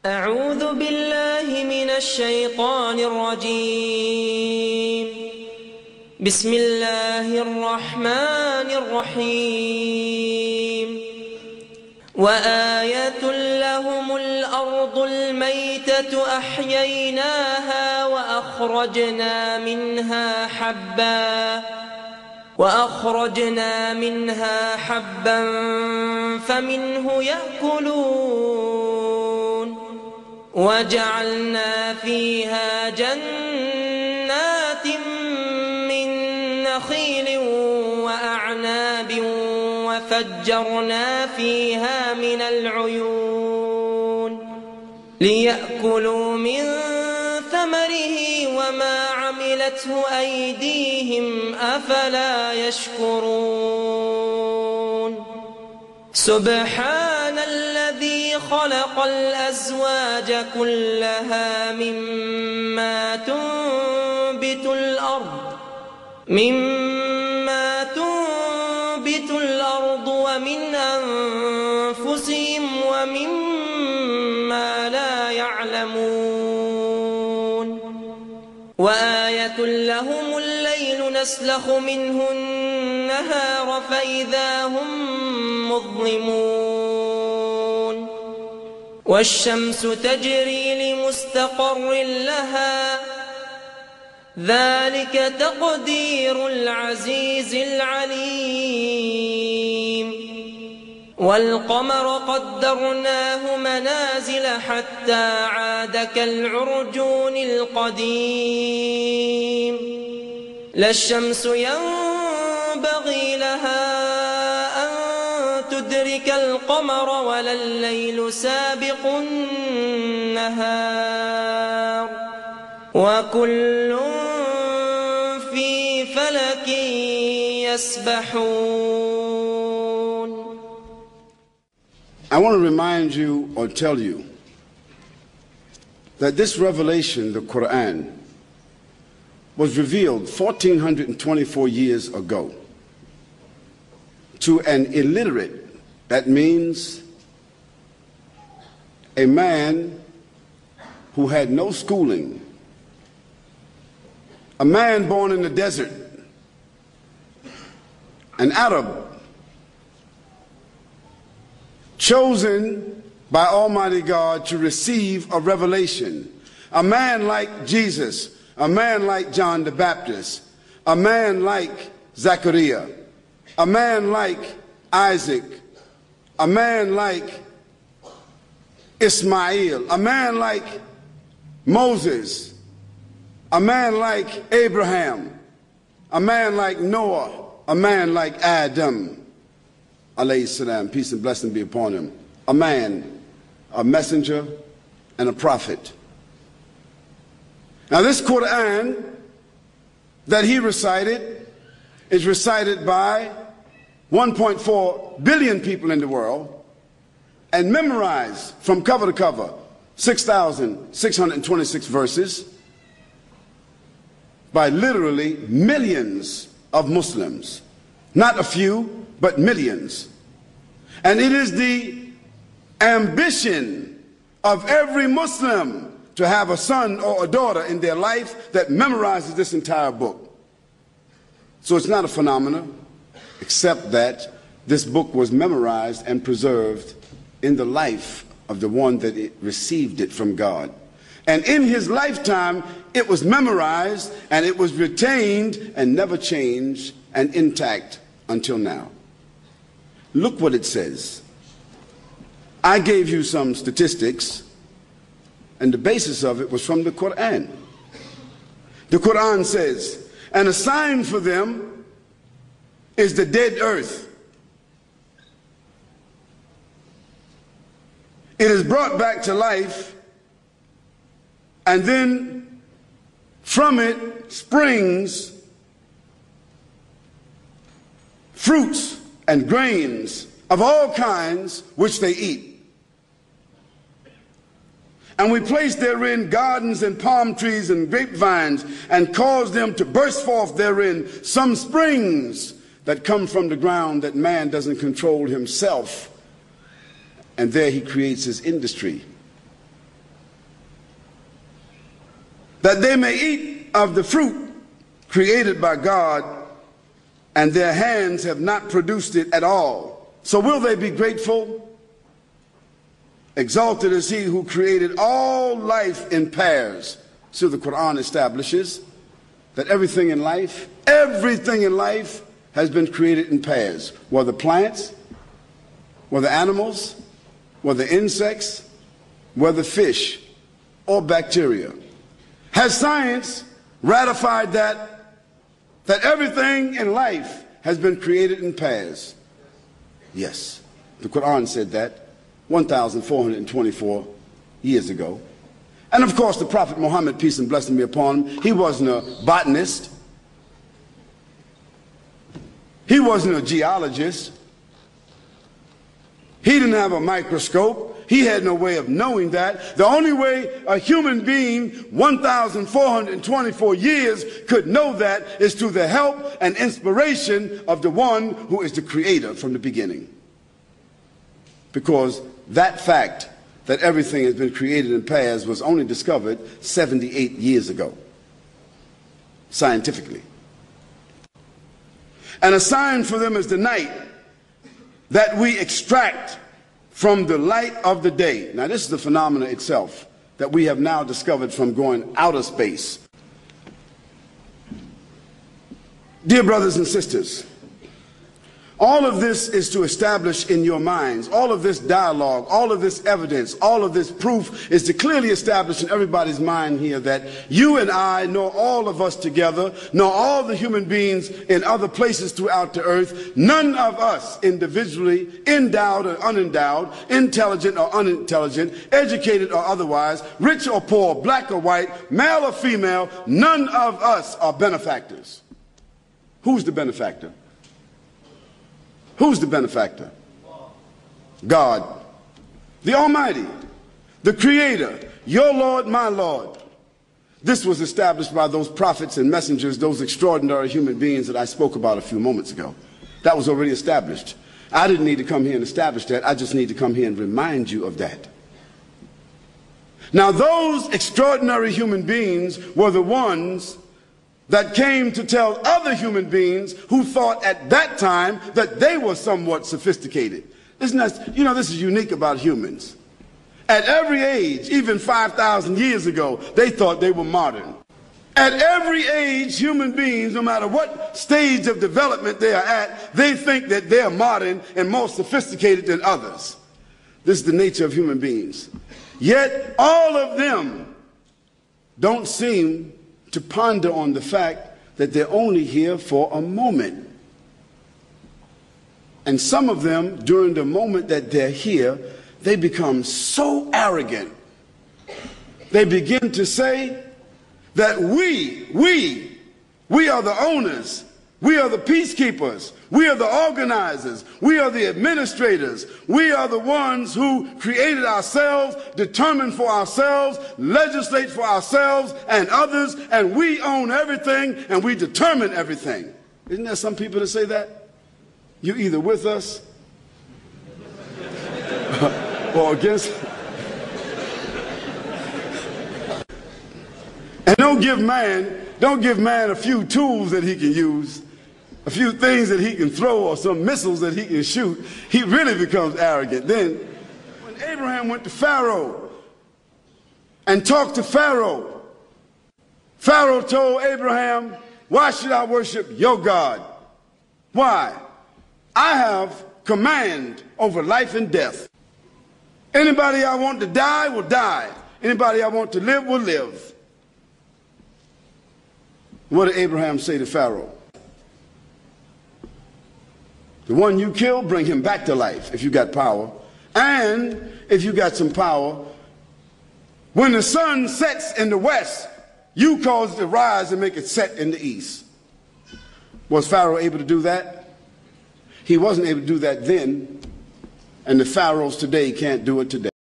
أعوذ بالله من الشيطان الرجيم. بسم الله الرحمن الرحيم. وآية لهم الأرض الميتة أحييناها وأخرجنا منها حبا فمنه يأكلون وجعلنا فيها جنات من نخيل وأعناب وفجرنا فيها من العيون ليأكلوا من ثمره وما عملته أيديهم أفلا يشكرون. سبحان الذي خلق الأزواج كلها مما تنبت الأرض ومن أنفسهم ومما لا يعلمون. وآية لهم الليل نسلخ منه النهار فإذا هم مظلمون. والشمس تجري لمستقر لها ذلك تقدير العزيز العليم. والقمر قدرناه منازل حتى عاد كالعرجون القديم. لا الشمس ينبغي لها أن تدرك القمر ولا الليل سابق النهار وكل في فلك يسبحون. I want to remind you or tell you that this revelation, the Qur'an, was revealed 1424 years ago to an illiterate, that means a man who had no schooling, a man born in the desert, an Arab, chosen by Almighty God to receive a revelation, a man like Jesus, a man like John the Baptist, a man like Zechariah, a man like Isaac, a man like Ismail, a man like Moses, a man like Abraham, a man like Noah, a man like Adam, alayhi salam, peace and blessing be upon him, a man, a messenger, and a prophet. Now this Qur'an that he recited is recited by 1.4 billion people in the world and memorized from cover to cover, 6,626 verses, by literally millions of Muslims. Not a few, but millions. And it is the ambition of every Muslim to have a son or a daughter in their life that memorizes this entire book. So it's not a phenomenon, except that this book was memorized and preserved in the life of the one that received it from God. And in his lifetime, it was memorized and it was retained and never changed and intact until now. Look what it says. I gave you some statistics, and the basis of it was from the Qur'an. The Qur'an says, and a sign for them is the dead earth. It is brought back to life, and then from it springs fruits and grains of all kinds which they eat. And we place therein gardens and palm trees and grapevines, and cause them to burst forth therein some springs that come from the ground that man doesn't control himself. And there he creates his industry. that they may eat of the fruit created by God, and their hands have not produced it at all. So will they be grateful? Exalted is he who created all life in pairs. So the Qur'an establishes that everything in life has been created in pairs, whether plants, whether animals, whether insects, whether fish or bacteria. Has science ratified that everything in life has been created in pairs? Yes, the Qur'an said that 1,424 years ago. And of course the Prophet Muhammad, peace and blessing be upon him, he wasn't a botanist. He wasn't a geologist. He didn't have a microscope. He had no way of knowing that. The only way a human being 1,424 years could know that is through the help and inspiration of the one who is the creator from the beginning. Because that fact that everything has been created in pairs was only discovered 78 years ago, scientifically. And a sign for them is the night that we extract from the light of the day. Now this is the phenomena itself that we have now discovered from going outer space. Dear brothers and sisters, all of this is to establish in your minds, all of this dialogue, all of this evidence, all of this proof is to clearly establish in everybody's mind here that you and I, nor all of us together, nor all the human beings in other places throughout the earth, none of us individually, endowed or unendowed, intelligent or unintelligent, educated or otherwise, rich or poor, black or white, male or female, none of us are benefactors. Who's the benefactor? Who's the benefactor? God, the Almighty, the Creator, your Lord, my Lord. This was established by those prophets and messengers, those extraordinary human beings that I spoke about a few moments ago. That was already established. I didn't need to come here and establish that. I just need to come here and remind you of that. Now, those extraordinary human beings were the ones that came to tell other human beings who thought at that time that they were somewhat sophisticated. Isn't that, you know, this is unique about humans. At every age, even 5,000 years ago, they thought they were modern. At every age, human beings, no matter what stage of development they are at, they think that they are modern and more sophisticated than others. This is the nature of human beings. Yet all of them don't seem to ponder on the fact that they're only here for a moment. And some of them, during the moment that they're here, they become so arrogant. They begin to say that we are the owners, we are the peacekeepers, we are the organizers, we are the administrators, we are the ones who created ourselves, determine for ourselves, legislate for ourselves and others, and we own everything and we determine everything. Isn't there some people that say that? You're either with us or against. And don't give man a few tools that he can use, a few things that he can throw or some missiles that he can shoot. He really becomes arrogant. Then when Abraham went to Pharaoh and talked to Pharaoh, Pharaoh told Abraham, why should I worship your God? Why? I have command over life and death. Anybody I want to die will die. Anybody I want to live will live. What did Abraham say to Pharaoh? The one you kill, bring him back to life if you got power. And if you got some power, when the sun sets in the west, you cause it to rise and make it set in the east. Was Pharaoh able to do that? He wasn't able to do that then, and the pharaohs today can't do it today.